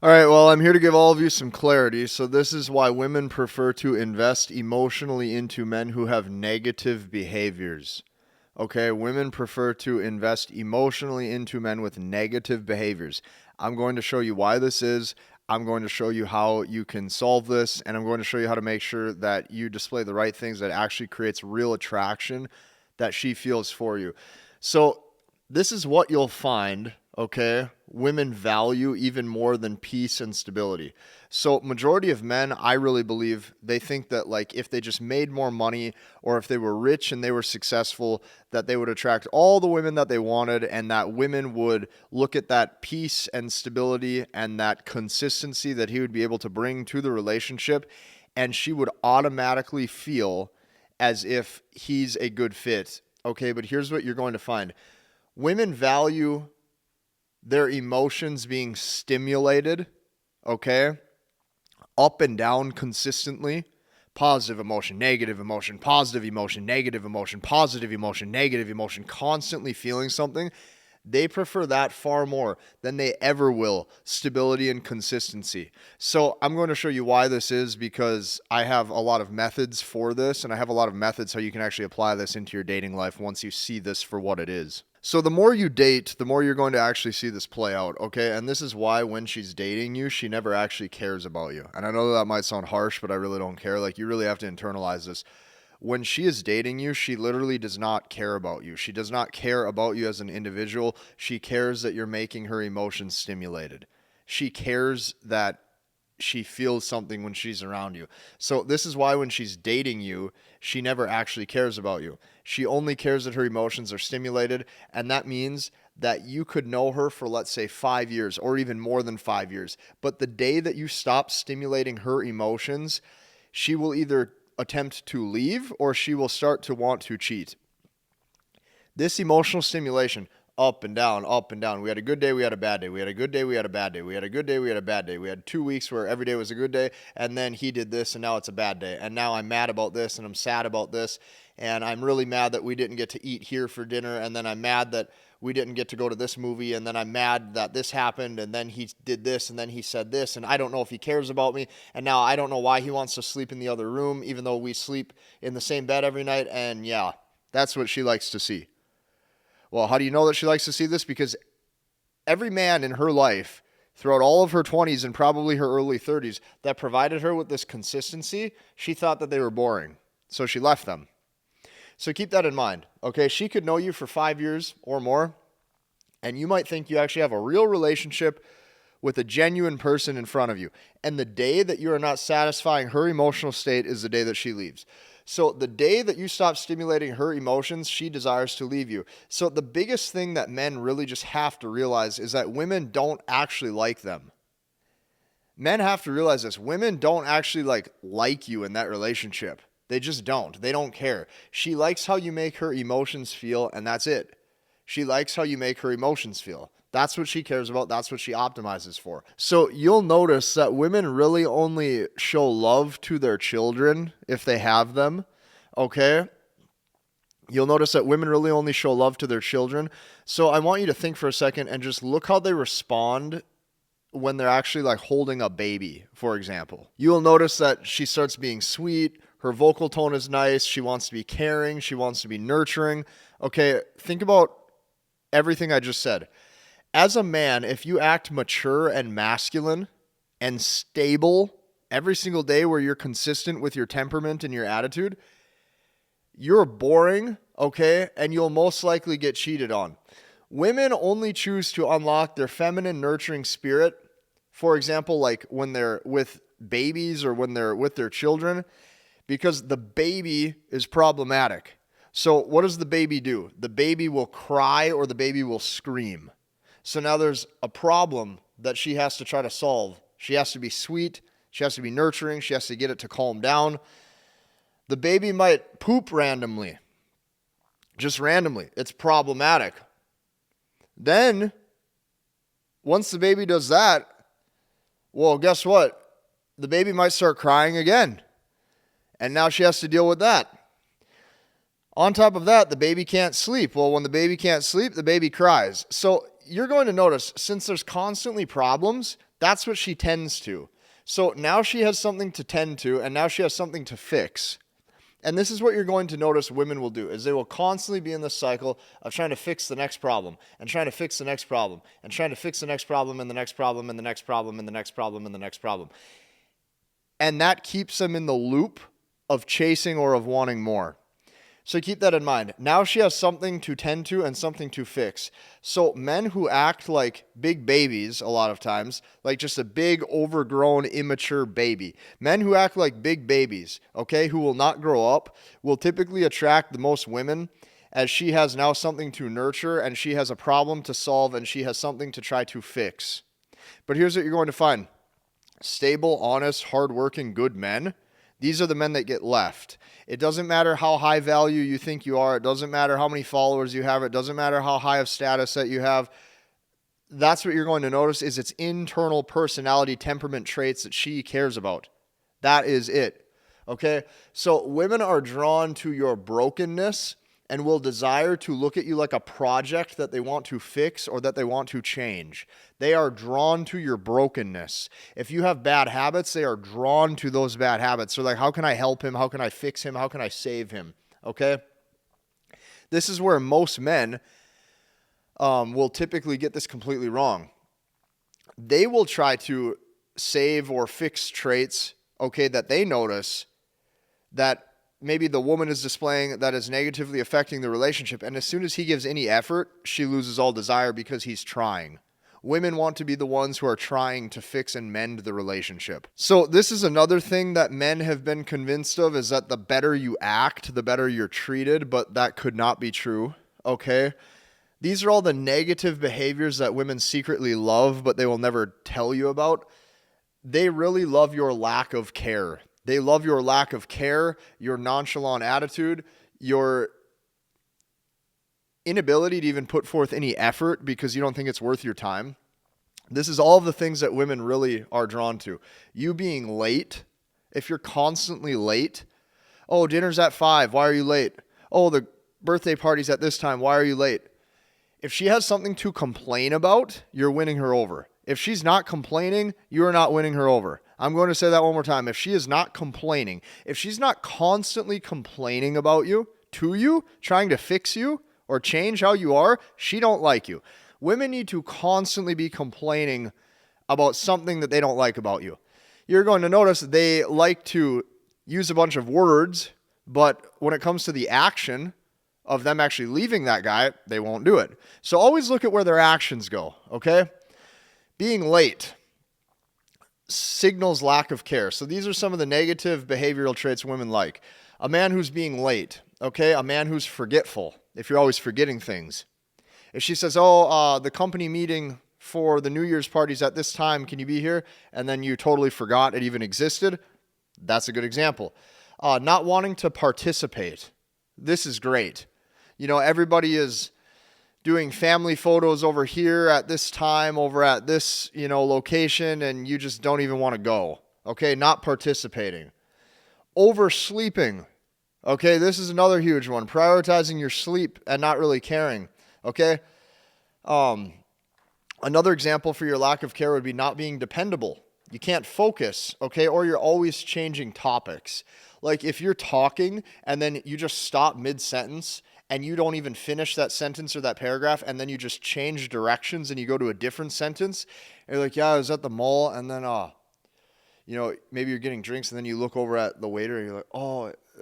All right, well, I'm here to give all of you some clarity. So, this is why women prefer to invest emotionally into men who have negative behaviors. Okay, women prefer to invest emotionally into men with negative behaviors. I'm going to show you why this is. I'm going to show you how you can solve this, and I'm going to show you how to make sure that you display the right things that actually creates real attraction that she feels for you. So, this is what you'll find, okay? Women value even more than peace and stability. So majority of men, I really believe, they think that like if they just made more money or if they were rich and they were successful, that they would attract all the women that they wanted, and that women would look at that peace and stability and that consistency that he would be able to bring to the relationship, and she would automatically feel as if he's a good fit. Okay, but here's what you're going to find. Women value their emotions being stimulated, okay, up and down consistently. Positive emotion, negative emotion, positive emotion, negative emotion, positive emotion, negative emotion, constantly feeling something. They prefer that far more than they ever will stability and consistency. So I'm going to show you why this is, because I have a lot of methods for this, and I have a lot of methods how you can actually apply this into your dating life once you see this for what it is. So the more you date, the more you're going to actually see this play out, okay? And this is why when she's dating you, she never actually cares about you. And I know that might sound harsh, but I really don't care. Like, you really have to internalize this. When she is dating you, she literally does not care about you. She does not care about you as an individual. She cares that you're making her emotions stimulated. She cares that she feels something when she's around you. So this is why when she's dating you, she never actually cares about you. She only cares that her emotions are stimulated, and that means that you could know her for, let's say, 5 years or even more than 5 years. But the day that you stop stimulating her emotions, she will either attempt to leave or she will start to want to cheat. This emotional stimulation, up and down, up and down. We had a good day, we had a bad day. We had a good day, we had a bad day. We had a good day, we had a bad day. We had 2 weeks where every day was a good day, and then he did this, and now it's a bad day. And now I'm mad about this, and I'm sad about this, and I'm really mad that we didn't get to eat here for dinner, and then I'm mad that we didn't get to go to this movie, and then I'm mad that this happened, and then he did this, and then he said this, and I don't know if he cares about me, and now I don't know why he wants to sleep in the other room, even though we sleep in the same bed every night, and yeah, that's what she likes to see. Well, how do you know that she likes to see this? Because every man in her life, throughout all of her 20s and probably her early 30s, that provided her with this consistency, she thought that they were boring. So she left them. So keep that in mind, okay? She could know you for 5 years or more, and you might think you actually have a real relationship with a genuine person in front of you. And the day that you are not satisfying her emotional state is the day that she leaves. So the day that you stop stimulating her emotions, she desires to leave you. So the biggest thing that men really just have to realize is that women don't actually like them. Men have to realize this. Women don't actually like you in that relationship. They just don't. They don't care. She likes how you make her emotions feel, and that's it. She likes how you make her emotions feel. That's what she cares about. That's what she optimizes for. So you'll notice that women really only show love to their children if they have them, okay? You'll notice that women really only show love to their children. So I want you to think for a second and just look how they respond when they're actually like holding a baby, for example. You will notice that she starts being sweet. Her vocal tone is nice. She wants to be caring. She wants to be nurturing. Okay, think about everything I just said. As a man, if you act mature and masculine and stable every single day where you're consistent with your temperament and your attitude, you're boring, okay? And you'll most likely get cheated on. Women only choose to unlock their feminine nurturing spirit, for example, like when they're with babies or when they're with their children, because the baby is problematic. So what does the baby do? The baby will cry or the baby will scream. So now there's a problem that she has to try to solve. She has to be sweet. She has to be nurturing. She has to get it to calm down. The baby might poop randomly. Just randomly. It's problematic. Then, once the baby does that, well, guess what? The baby might start crying again. And now she has to deal with that. On top of that, the baby can't sleep. Well, when the baby can't sleep, the baby cries. So you're going to notice, since there's constantly problems, That's what she tends to. So now she has something to tend to, and now she has something to fix. And this is what you're going to notice women will do, is they will constantly be in this cycle of trying to fix the next problem, and trying to fix the next problem, and trying to fix the next problem, and the next problem, and the next problem, and the next problem, and the next problem. And that keeps them in the loop of chasing or of wanting more. So keep that in mind. Now she has something to tend to and something to fix. So men who act like big babies a lot of times, like just a big overgrown immature baby. Men who act like big babies, okay, who will not grow up, will typically attract the most women, as she has now something to nurture and she has a problem to solve and she has something to try to fix. But here's what you're going to find. Stable, honest, hardworking, good men, these are the men that get left. It doesn't matter how high value you think you are. It doesn't matter how many followers you have. It doesn't matter how high of status that you have. That's what you're going to notice is its internal personality, temperament traits that she cares about. That is it. Okay? So women are drawn to your brokenness and will desire to look at you like a project that they want to fix or that they want to change. They are drawn to your brokenness. If you have bad habits, they are drawn to those bad habits. So like, how can I help him? How can I fix him? How can I save him? Okay? This is where most men will typically get this completely wrong. They will try to save or fix traits, okay, that they notice that maybe the woman is displaying that is negatively affecting the relationship. And as soon as he gives any effort, she loses all desire because he's trying. Women want to be the ones who are trying to fix and mend the relationship. So this is another thing that men have been convinced of, is that the better you act, the better you're treated, but that could not be true, okay? These are all the negative behaviors that women secretly love, but they will never tell you about. They really love your lack of care. They love your lack of care, your nonchalant attitude, your inability to even put forth any effort because you don't think it's worth your time. This is all of the things that women really are drawn to. You being late, if you're constantly late, oh, dinner's at 5, why are you late? Oh, the birthday party's at this time, why are you late? If she has something to complain about, you're winning her over. If she's not complaining, you are not winning her over. I'm going to say that one more time. If she is not complaining, if she's not constantly complaining about you, to you, trying to fix you or change how you are, she don't like you. Women need to constantly be complaining about something that they don't like about you. You're going to notice they like to use a bunch of words, but when it comes to the action of them actually leaving that guy, they won't do it. So always look at where their actions go, okay? Being late signals lack of care. So these are some of the negative behavioral traits women like. A man who's being late, okay? A man who's forgetful, if you're always forgetting things. If she says, the company meeting for the New Year's party's at this time, can you be here? And then you totally forgot it even existed. That's a good example. Not wanting to participate. This is great. You know, everybody is doing family photos over here at this time, over at this, location, and you just don't even want to go. Okay, not participating. Oversleeping. Okay, this is another huge one. Prioritizing your sleep and not really caring. Okay? Another example for your lack of care would be not being dependable. You can't focus, okay? Or you're always changing topics. Like if you're talking and then you just stop mid-sentence and you don't even finish that sentence or that paragraph, and then you just change directions and you go to a different sentence, and you're like, yeah, I was at the mall, and then, maybe you're getting drinks, and then you look over at the waiter, and you're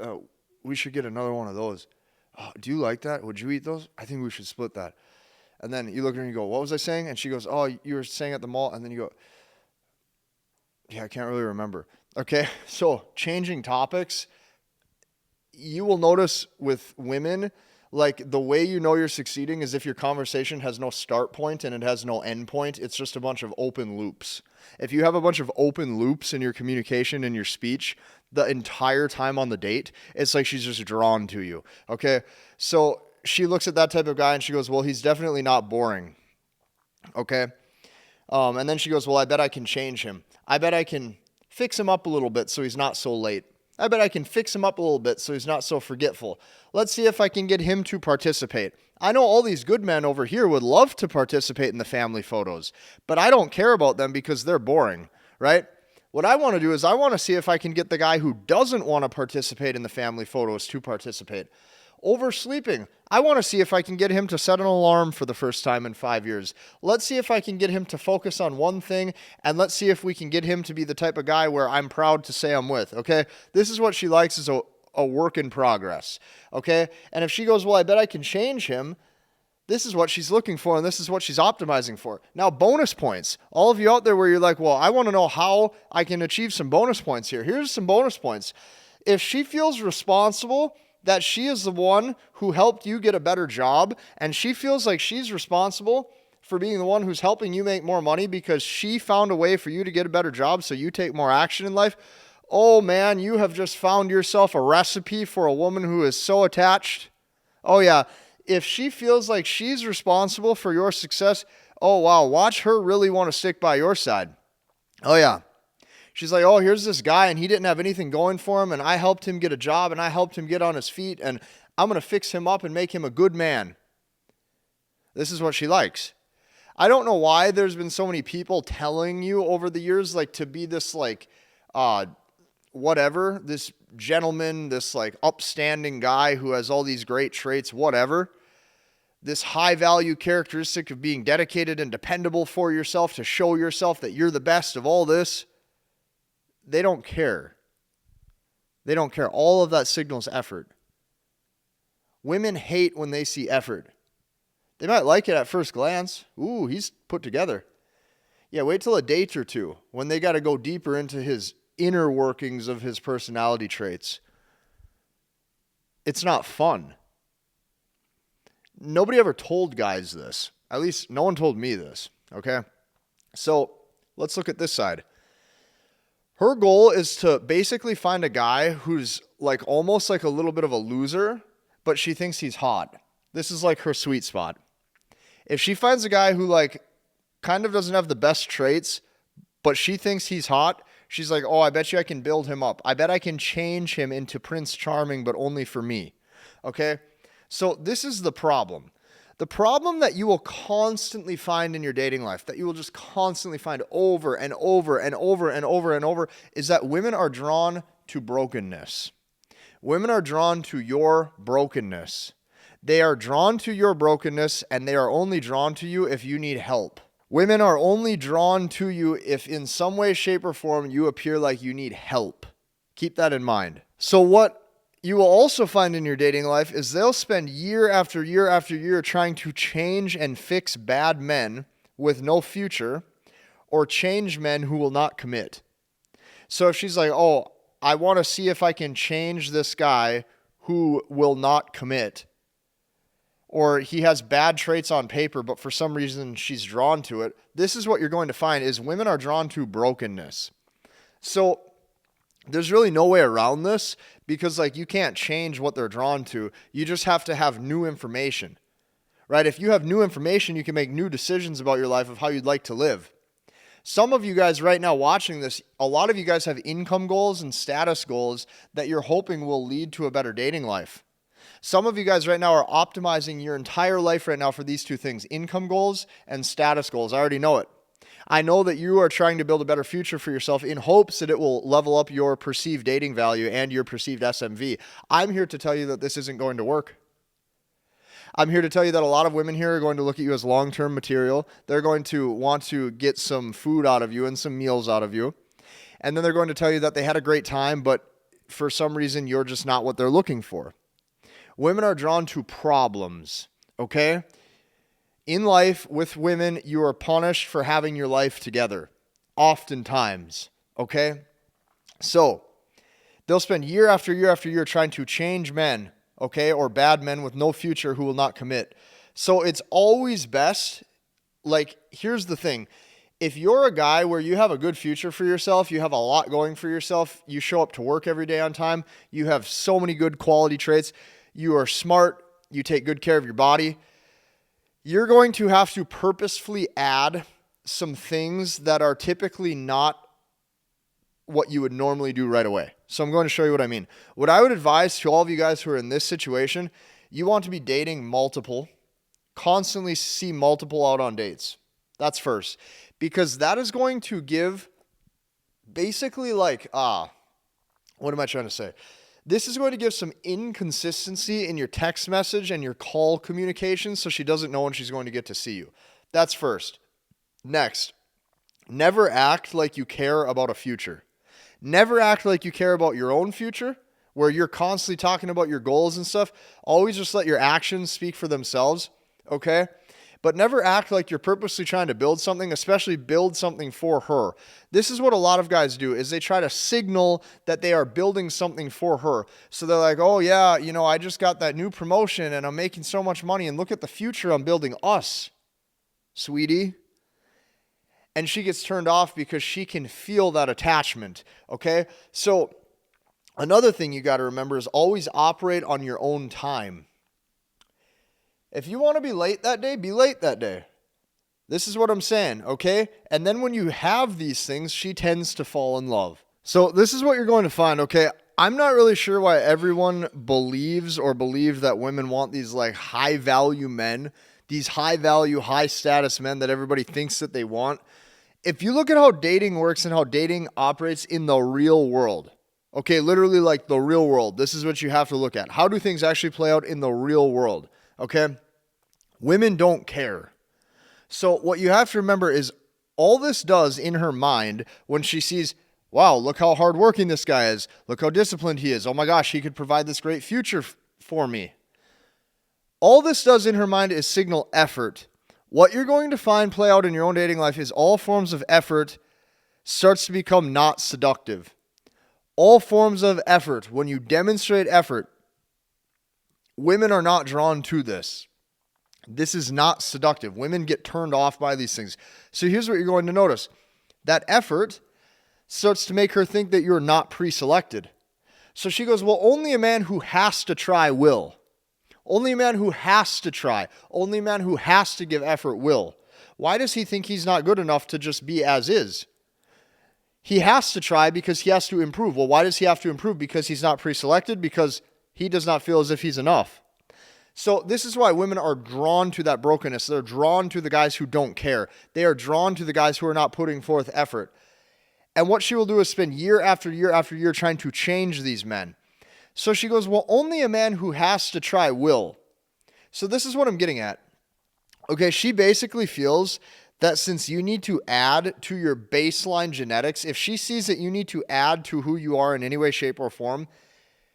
like, we should get another one of those. Do you like that? Would you eat those? I think we should split that. And then you look at her and you go, what was I saying? And she goes, oh, you were saying at the mall. And then you go, yeah, I can't really remember. Okay, so changing topics. You will notice with women, like the way you know you're succeeding is if your conversation has no start point and it has no end point. It's just a bunch of open loops. If you have a bunch of open loops in your communication and your speech the entire time on the date, it's like she's just drawn to you. Okay, so she looks at that type of guy and she goes, well, he's definitely not boring. Okay, and then she goes, well, I bet I can change him. I bet I can fix him up a little bit so he's not so late. I bet I can fix him up a little bit so he's not so forgetful. Let's see if I can get him to participate. I know all these good men over here would love to participate in the family photos, but I don't care about them because they're boring, right? What I want to do is I want to see if I can get the guy who doesn't want to participate in the family photos to participate. Oversleeping. I want to see if I can get him to set an alarm for the first time in 5 years. Let's see if I can get him to focus on one thing, and let's see if we can get him to be the type of guy where I'm proud to say I'm with, okay? This is what she likes, is a work in progress, okay? And if she goes, well, I bet I can change him, this is what she's looking for, and this is what she's optimizing for. Now, bonus points. All of you out there where you're like, well, I want to know how I can achieve some bonus points here. Here's some bonus points. If she feels responsible that she is the one who helped you get a better job, and she feels like she's responsible for being the one who's helping you make more money because she found a way for you to get a better job so you take more action in life, oh man, you have just found yourself a recipe for a woman who is so attached. Oh yeah, if she feels like she's responsible for your success, oh wow, watch her really want to stick by your side. Oh yeah. She's like, oh, here's this guy, and he didn't have anything going for him, and I helped him get a job, and I helped him get on his feet, and I'm going to fix him up and make him a good man. This is what she likes. I don't know why there's been so many people telling you over the years, like, to be this, like, whatever, this gentleman, this, like, upstanding guy who has all these great traits, whatever. This high-value characteristic of being dedicated and dependable for yourself, to show yourself that you're the best of all this. They don't care. They don't care. All of that signals effort. Women hate when they see effort. They might like it at first glance. Ooh, he's put together. Yeah, wait till a date or two when they got to go deeper into his inner workings of his personality traits. It's not fun. Nobody ever told guys this. At least no one told me this, okay? So let's look at this side. Her goal is to basically find a guy who's like almost like a little bit of a loser, but she thinks he's hot. This is like her sweet spot. If she finds a guy who like kind of doesn't have the best traits, but she thinks he's hot, she's like, oh, I bet you I can build him up. I bet I can change him into Prince Charming, but only for me. Okay? So this is the problem. The problem that you will constantly find in your dating life, that you will just constantly find over and over and over and over and over, is that women are drawn to brokenness. Women are drawn to your brokenness. They are drawn to your brokenness, and they are only drawn to you if you need help. Women are only drawn to you if in some way, shape, or form you appear like you need help. Keep that in mind. So what you will also find in your dating life is they'll spend year after year after year trying to change and fix bad men with no future, or change men who will not commit. So if she's like, oh, I want to see if I can change this guy who will not commit, or he has bad traits on paper, but for some reason she's drawn to it, this is what you're going to find is women are drawn to brokenness. So there's really no way around this because like you can't change what they're drawn to. You just have to have new information, right? If you have new information, you can make new decisions about your life of how you'd like to live. Some of you guys right now watching this, a lot of you guys have income goals and status goals that you're hoping will lead to a better dating life. Some of you guys right now are optimizing your entire life right now for these two things, income goals and status goals. I already know it. I know that you are trying to build a better future for yourself in hopes that it will level up your perceived dating value and your perceived SMV. I'm here to tell you that this isn't going to work. I'm here to tell you that a lot of women here are going to look at you as long-term material. They're going to want to get some food out of you and some meals out of you. And then they're going to tell you that they had a great time, but for some reason, you're just not what they're looking for. Women are drawn to problems, okay? In life, with women, you are punished for having your life together, oftentimes, okay? So, they'll spend year after year after year trying to change men, okay, or bad men with no future who will not commit. So, it's always best, like, here's the thing. If you're a guy where you have a good future for yourself, you have a lot going for yourself, you show up to work every day on time, you have so many good quality traits, you are smart, you take good care of your body, you're going to have to purposefully add some things that are typically not what you would normally do right away. So I'm going to show you what I mean. What I would advise to all of you guys who are in this situation, you want to be dating multiple, constantly see multiple out on dates. That's first. Because that is going to give basically like, what am I trying to say? This is going to give some inconsistency in your text message and your call communication so she doesn't know when she's going to get to see you. That's first. Next, never act like you care about a future. Never act like you care about your own future, where you're constantly talking about your goals and stuff. Always just let your actions speak for themselves, okay? But never act like you're purposely trying to build something, especially build something for her. This is what a lot of guys do, is they try to signal that they are building something for her. So they're like, oh yeah, I just got that new promotion and I'm making so much money and look at the future I'm building us, sweetie. And she gets turned off because she can feel that attachment, okay? So another thing you got to remember is always operate on your own time. If you want to be late that day, be late that day. This is what I'm saying, okay? And then when you have these things, she tends to fall in love. So this is what you're going to find, okay? I'm not really sure why everyone believes or believed that women want these like high value men, these high value, high status men that everybody thinks that they want. If you look at how dating works and how dating operates in the real world, okay, literally like the real world, this is what you have to look at. How do things actually play out in the real world? Okay, women don't care. So what you have to remember is all this does in her mind when she sees, wow, look how hardworking this guy is. Look how disciplined he is. Oh my gosh, he could provide this great future for me. All this does in her mind is signal effort. What you're going to find play out in your own dating life is all forms of effort starts to become not seductive. All forms of effort, when you demonstrate effort, women are not drawn to this. This is not seductive. Women get turned off by these things. So here's what you're going to notice. That effort starts to make her think that you're not pre-selected. So she goes, well, only a man who has to try will. Only a man who has to try. Only a man who has to give effort will. Why does he think he's not good enough to just be as is? He has to try because he has to improve. Well, why does he have to improve? Because he's not pre-selected? Because he does not feel as if he's enough. So this is why women are drawn to that brokenness. They're drawn to the guys who don't care. They are drawn to the guys who are not putting forth effort. And what she will do is spend year after year after year trying to change these men. So she goes, well, only a man who has to try will. So this is what I'm getting at. Okay, she basically feels that since you need to add to your baseline genetics, if she sees that you need to add to who you are in any way, shape, or form,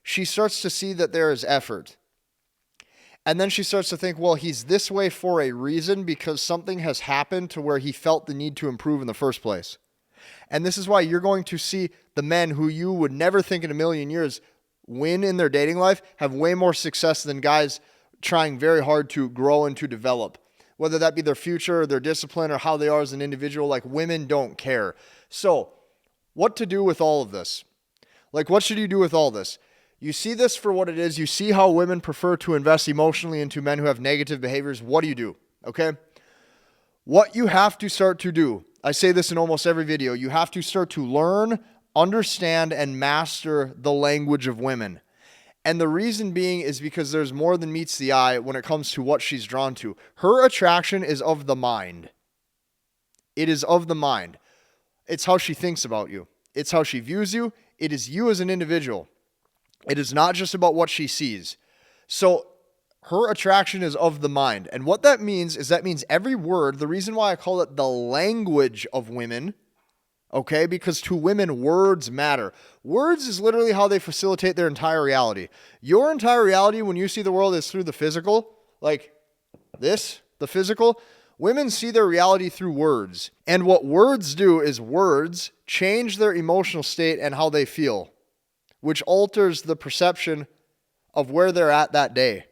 she starts to see that there is effort. And then she starts to think, well, he's this way for a reason because something has happened to where he felt the need to improve in the first place. And this is why you're going to see the men who you would never think in a million years win in their dating life have way more success than guys trying very hard to grow and to develop. Whether that be their future or their discipline or how they are as an individual, like women don't care. So what to do with all of this? Like what should you do with all this? You see this for what it is. You see how women prefer to invest emotionally into men who have negative behaviors. What do you do? Okay? What you have to start to do, I say this in almost every video, you have to start to learn, understand, and master the language of women. And the reason being is because there's more than meets the eye when it comes to what she's drawn to. Her attraction is of the mind. It is of the mind. It's how she thinks about you. It's how she views you. It is you as an individual. It is not just about what she sees. So her attraction is of the mind. And what that means is every word, the reason why I call it the language of women, okay, because to women, words matter. Words is literally how they facilitate their entire reality. Your entire reality when you see the world is through the physical, like this, the physical. Women see their reality through words. And what words do is words change their emotional state and how they feel, which alters the perception of where they're at that day.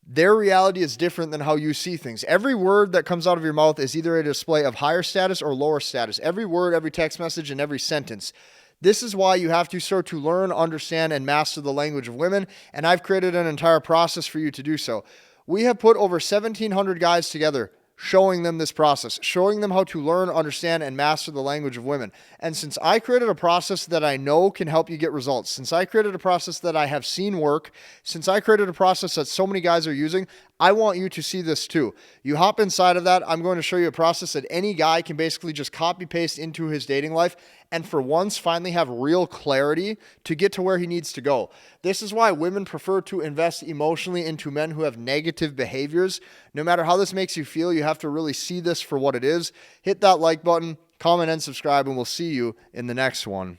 Their reality is different than how you see things. Every word that comes out of your mouth is either a display of higher status or lower status. Every word, every text message, and every sentence. This is why you have to start to learn, understand, and master the language of women, and I've created an entire process for you to do so. We have put over 1,700 guys together showing them this process, showing them how to learn, understand, and master the language of women. And since I created a process that I know can help you get results, since I created a process that I have seen work, since I created a process that so many guys are using, I want you to see this too. You hop inside of that, I'm going to show you a process that any guy can basically just copy paste into his dating life and for once finally have real clarity to get to where he needs to go. This is why women prefer to invest emotionally into men who have negative behaviors. No matter how this makes you feel, you have to really see this for what it is. Hit that like button, comment, and subscribe, and we'll see you in the next one.